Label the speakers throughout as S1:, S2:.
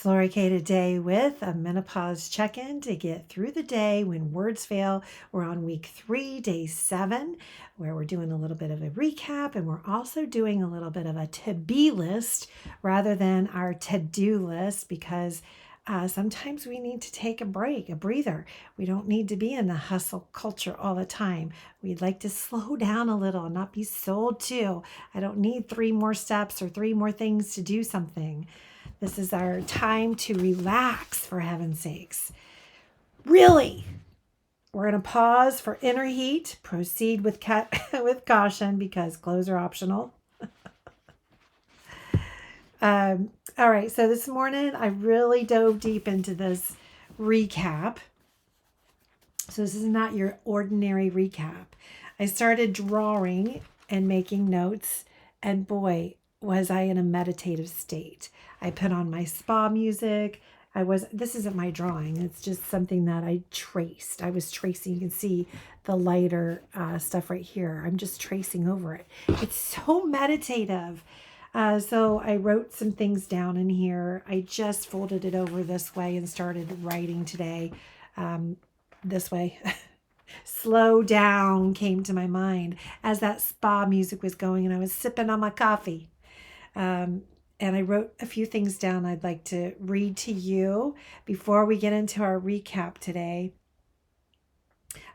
S1: Lori K today with a menopause check-in to get through the day when words fail. We're on week 3, day 7, where we're doing a little bit of a recap, and we're also doing a little bit of a to-be list rather than our to-do list, because sometimes we need to take a break, a breather. We don't need to be in the hustle culture all the time. We'd like to slow down a little and not be sold to. I don't need 3 more steps or 3 more things to do something. This is our time to relax, for heaven's sakes. Really, we're going to pause for inner heat. Proceed with with caution because clothes are optional. All right, so this morning I really dove deep into this recap. So this is not your ordinary recap. I started drawing and making notes, and boy, was I in a meditative state. I put on my spa music. This isn't my drawing. It's just something that I traced. I was tracing. You can see the lighter stuff right here. I'm just tracing over it. It's so meditative. So I wrote some things down in here. I just folded it over this way and started writing today this way. Slow down came to my mind as that spa music was going and I was sipping on my coffee. And I wrote a few things down I'd like to read to you before we get into our recap today.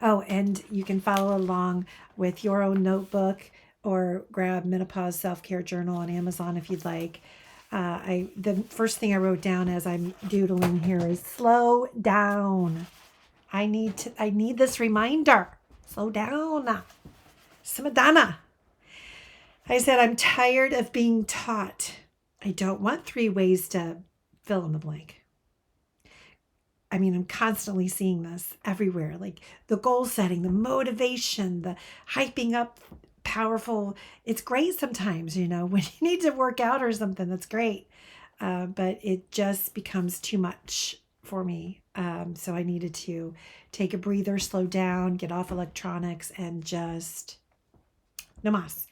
S1: Oh, and you can follow along with your own notebook or grab Menopause Self-Care Journal on Amazon if you'd like. The first thing I wrote down as I'm doodling here is slow down. I need this reminder. Slow down. Samadana. I said, I'm tired of being taught. I don't want 3 ways to fill in the blank. I mean, I'm constantly seeing this everywhere, like the goal setting, the motivation, the hyping up powerful. It's great sometimes, when you need to work out or something, that's great. But it just becomes too much for me. So I needed to take a breather, slow down, get off electronics, and just namas.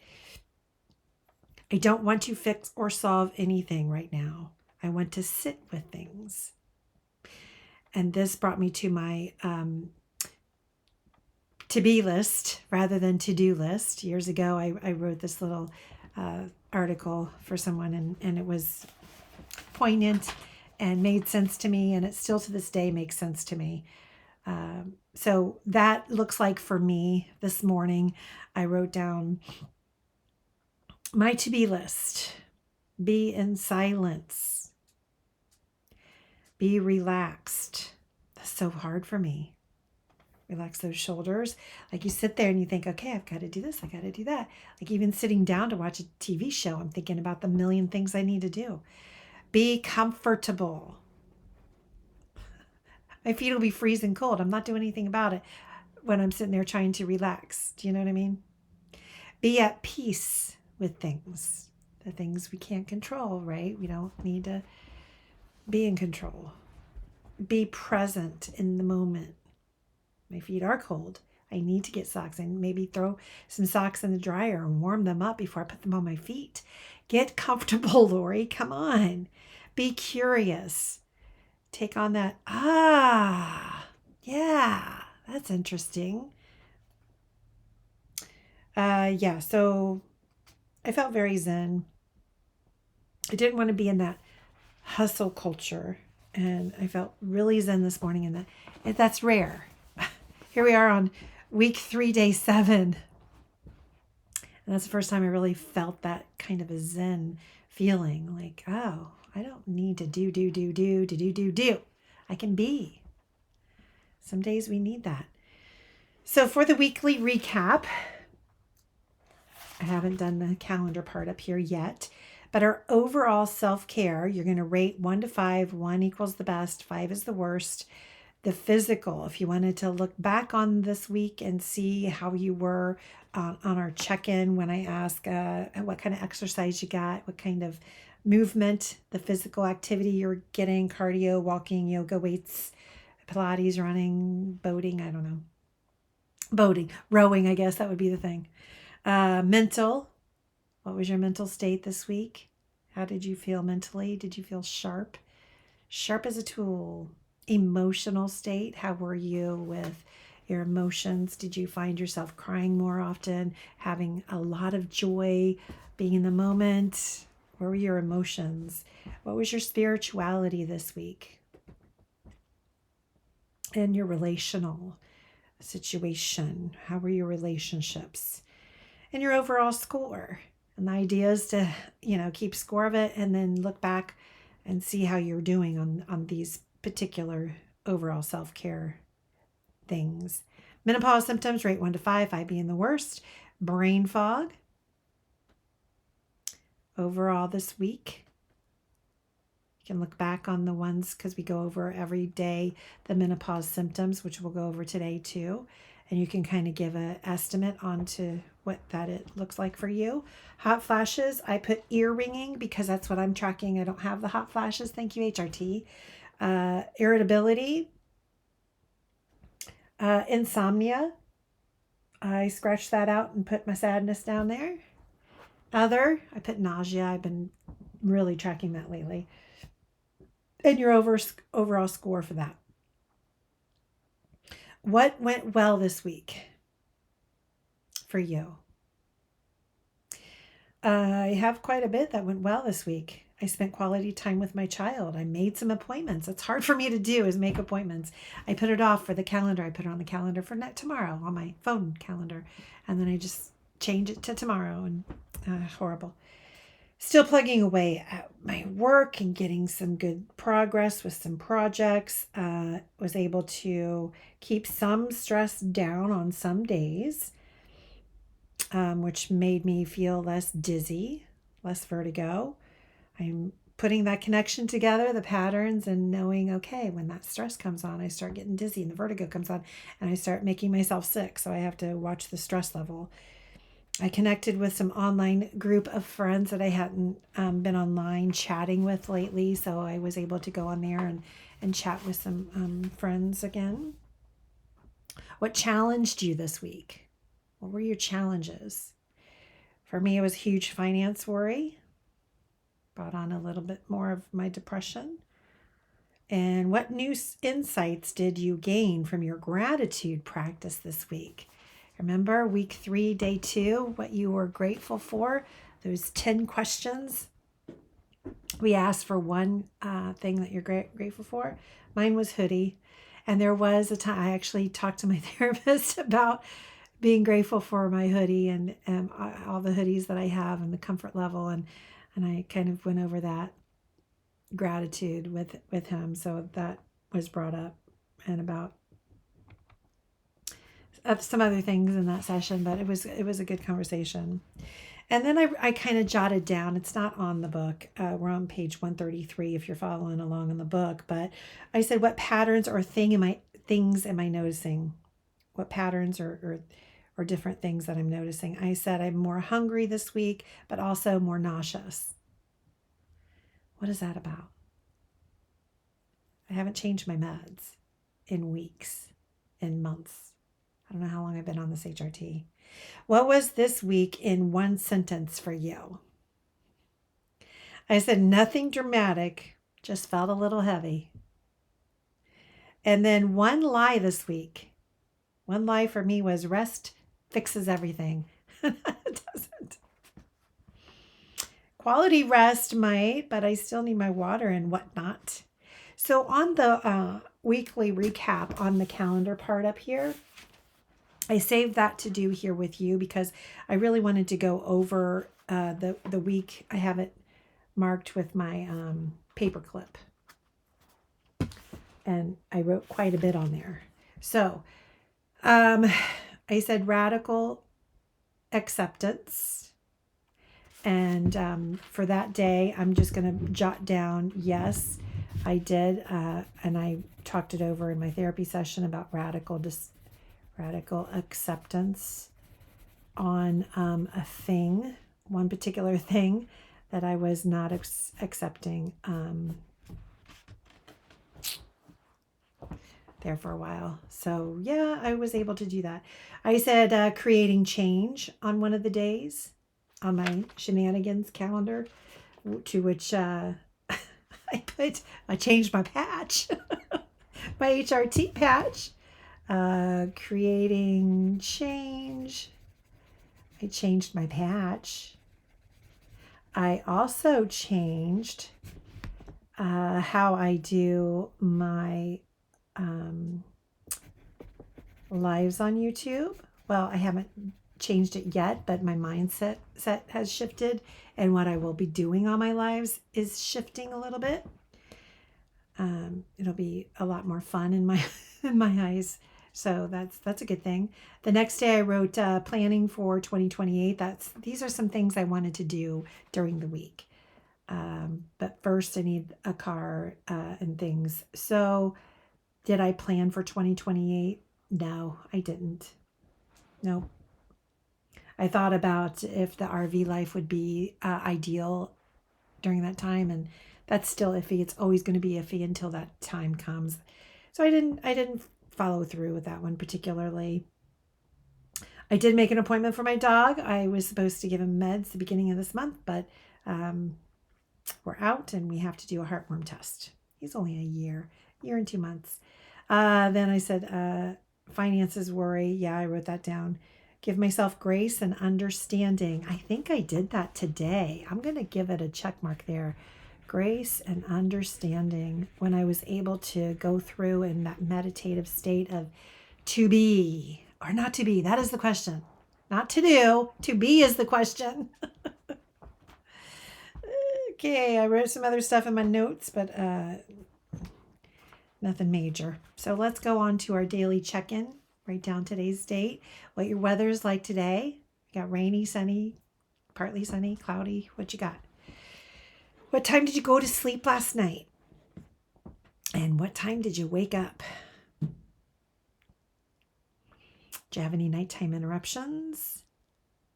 S1: I don't want to fix or solve anything right now. I want to sit with things. And this brought me to my to-be list rather than to-do list. Years ago, I wrote this little article for someone, and it was poignant and made sense to me, and it still to this day makes sense to me. So that looks like for me this morning, I wrote down my to-be list. Be in silence. Be relaxed. That's so hard for me. Relax those shoulders. Like you sit there and you think, okay, I've got to do this. I got to do that. Like even sitting down to watch a TV show, I'm thinking about the million things I need to do. Be comfortable. My feet will be freezing cold. I'm not doing anything about it when I'm sitting there trying to relax. Do you know what I mean? Be at peace with things. The things we can't control, right? We don't need to be in control. Be present in the moment. My feet are cold. I need to get socks and maybe throw some socks in the dryer and warm them up before I put them on my feet. Get comfortable, Lori. Come on. Be curious. Take on that, yeah, that's interesting. So I felt very zen. I didn't want to be in that hustle culture, and I felt really zen this morning, and that's rare. Here we are on week 3, day 7. And that's the first time I really felt that kind of a zen feeling, like, oh, I don't need to do. I can be. Some days we need that. So for the weekly recap, I haven't done the calendar part up here yet, but our overall self-care, you're going to rate 1 to 5. 1 equals the best, 5 is the worst. The physical, if you wanted to look back on this week and see how you were on our check-in when I ask what kind of exercise you got, what kind of movement, the physical activity you're getting, cardio, walking, yoga, weights, Pilates, running, boating, I don't know. Boating, rowing, I guess that would be the thing. Mental, what was your mental state this week? How did you feel mentally? Did you feel sharp? Sharp as a tool. Emotional state. How were you with your emotions? Did you find yourself crying more often, having a lot of joy, being in the moment? What were your emotions? What was your spirituality this week? And your relational situation. How were your relationships? And your overall score. And the idea is to, keep score of it and then look back and see how you're doing on these particular overall self-care things. Menopause symptoms, rate 1 to 5, 5 being the worst. Brain fog. Overall this week. You can look back on the ones because we go over every day the menopause symptoms, which we'll go over today too. And you can kind of give an estimate onto what that it looks like for you. Hot flashes, I put ear ringing because that's what I'm tracking. I don't have the hot flashes. Thank you, HRT. Irritability, insomnia. I scratched that out and put my sadness down there. Other, I put nausea. I've been really tracking that lately. And your overall score for that. What went well this week for you? I have quite a bit that went well this week. I spent quality time with my child. I made some appointments. It's hard for me to do is make appointments. I put it off for the calendar. I put it on the calendar for tomorrow on my phone calendar. And then I just change it to tomorrow and horrible. Still plugging away at my work and getting some good progress with some projects. Was able to keep some stress down on some days, which made me feel less dizzy, less vertigo. I'm putting that connection together, the patterns, and knowing, okay, when that stress comes on, I start getting dizzy and the vertigo comes on and I start making myself sick. So I have to watch the stress level. I connected with some online group of friends that I hadn't been online chatting with lately. So I was able to go on there and chat with some friends again. What challenged you this week? What were your challenges? For me, it was huge finance worry. Brought on a little bit more of my depression. And what new insights did you gain from your gratitude practice this week? Remember week 3, day 2, what you were grateful for? Those 10 questions. We asked for one thing that you're grateful for. Mine was hoodie. And there was a time I actually talked to my therapist about being grateful for my hoodie and all the hoodies that I have and the comfort level. And I kind of went over that gratitude with him. So that was brought up and about some other things in that session, but it was a good conversation. And then I kind of jotted down, it's not on the book. We're on page 133 if you're following along in the book, but I said, what patterns or things am I noticing? What patterns or different things that I'm noticing? I said, I'm more hungry this week, but also more nauseous. What is that about? I haven't changed my meds in weeks, in months. I don't know how long I've been on this HRT. What was this week in one sentence for you? I said, nothing dramatic, just felt a little heavy. And then one lie this week. One lie for me was rest fixes everything. It doesn't. Quality rest might, but I still need my water and whatnot. So on the weekly recap on the calendar part up here, I saved that to do here with you because I really wanted to go over the week. I have it marked with my paper clip. And I wrote quite a bit on there. So I said radical acceptance. And for that day, I'm just going to jot down, yes, I did. And I talked it over in my therapy session about radical acceptance on a thing, one particular thing that I was not accepting there for a while. So yeah, I was able to do that. I said creating change on one of the days on my shenanigans calendar, to which I changed my patch, my HRT patch, creating change. I changed my patch. I also changed how I do my lives on YouTube. Well, I haven't changed it yet, but my mindset has shifted, and what I will be doing on my lives is shifting a little bit. It'll be a lot more fun in my in my eyes, so that's a good thing. The next day I wrote planning for 2028. These are some things I wanted to do during the week, but first I need a car and things. So did I plan for 2028? No, I didn't. Nope. I thought about if the RV life would be ideal during that time, and that's still iffy. It's always going to be iffy until that time comes. So I didn't follow through with that one particularly. I did make an appointment for my dog. I was supposed to give him meds the beginning of this month, but we're out and we have to do a heartworm test. He's only a year and 2 months. Then I said, finances worry. Yeah, I wrote that down. Give myself grace and understanding. I think I did that today. I'm going to give it a check mark there. Grace and understanding, when I was able to go through in that meditative state of to be or not to be. That is the question. Not to do. To be is the question. Okay, I wrote some other stuff in my notes, but nothing major. So let's go on to our daily check-in. Write down today's date, what your weather is like today. You got rainy, sunny, partly sunny, cloudy. What you got? What time did you go to sleep last night? And what time did you wake up? Did you have any nighttime interruptions?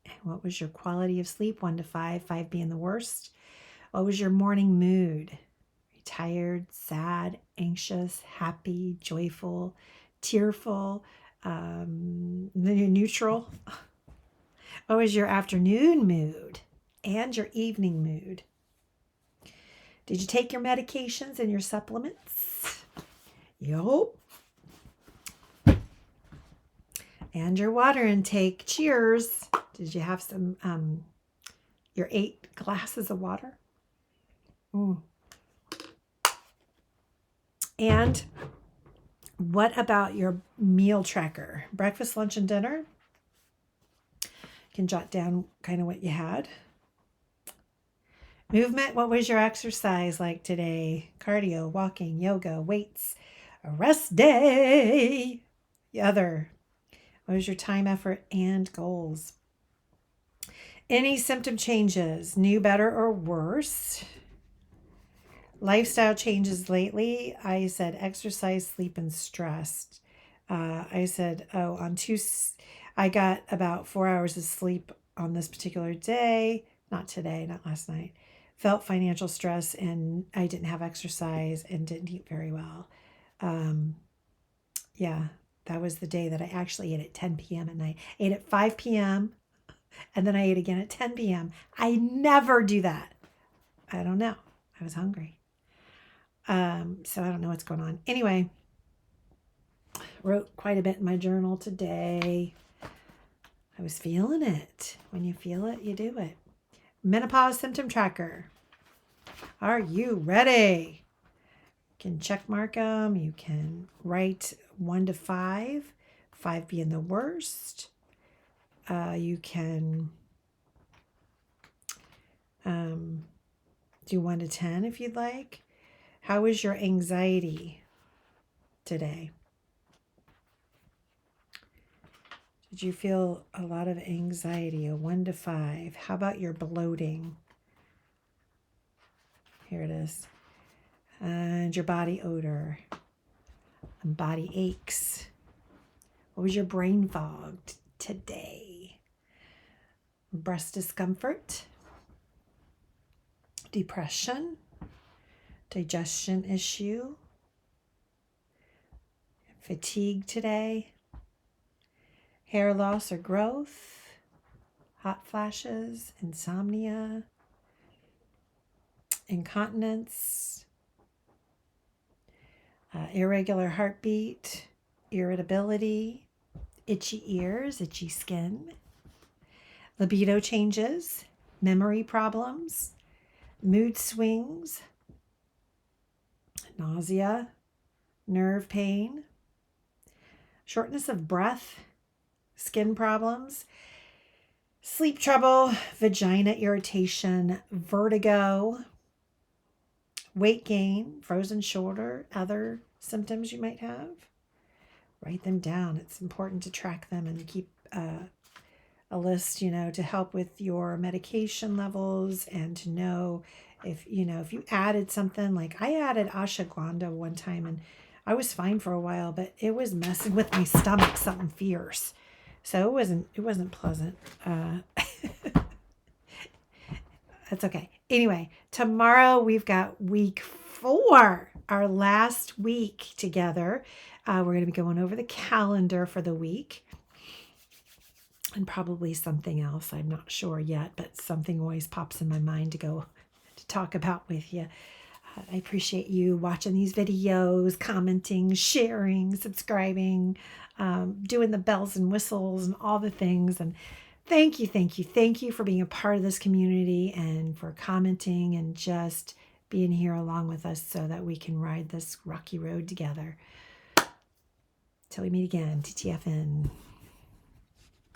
S1: And what was your quality of sleep? 1 to 5, 5 being the worst. What was your morning mood? Tired, sad, anxious, happy, joyful, tearful, neutral? What was your afternoon mood and your evening mood? Did you take your medications and your supplements? Yup. And your water intake. Cheers. Did you have some, your 8 glasses of water? And what about your meal tracker? Breakfast, lunch, and dinner? You can jot down kind of what you had. Movement, what was your exercise like today? Cardio, walking, yoga, weights, a rest day. The other, what was your time, effort, and goals? Any symptom changes, new, better, or worse? Lifestyle changes lately. I said exercise, sleep, and stress. I said, I got about 4 hours of sleep on this particular day. Not today, not last night. Felt financial stress, and I didn't have exercise and didn't eat very well. Yeah, that was the day that I actually ate at 10 p.m. at night. Ate at 5 p.m. and then I ate again at 10 p.m. I never do that. I don't know. I was hungry. So I don't know what's going on. Anyway, wrote quite a bit in my journal today. I was feeling it. When you feel it, you do it. Menopause symptom tracker. Are you ready? You can check mark them. You can write 1 to 5, 5 being the worst. You can do 1 to 10 if you'd like. How is your anxiety today? Did you feel a lot of anxiety? A 1 to 5. How about your bloating? Here it is. And your body odor. And body aches. What was your brain fog today? Breast discomfort. Depression. Digestion issue. Fatigue today. Hair loss or growth. Hot flashes. Insomnia. Incontinence. irregular heartbeat, irritability, itchy ears, itchy skin, libido changes, memory problems, mood swings, nausea, nerve pain, shortness of breath, skin problems, sleep trouble, vagina irritation, vertigo, weight gain, frozen shoulder, other symptoms you might have. Write them down. It's important to track them and keep a list, to help with your medication levels and to know if you added something. Like I added ashwagandha one time and I was fine for a while, but it was messing with my stomach, something fierce. So it wasn't pleasant. That's okay. Anyway, tomorrow we've got week 4, our last week together. We're going to be going over the calendar for the week and probably something else. I'm not sure yet, but something always pops in my mind to talk about with you. I appreciate you watching these videos, commenting, sharing, subscribing, doing the bells and whistles and all the things. And thank you for being a part of this community and for commenting and just being here along with us so that we can ride this rocky road together. Till we meet again, TTFN.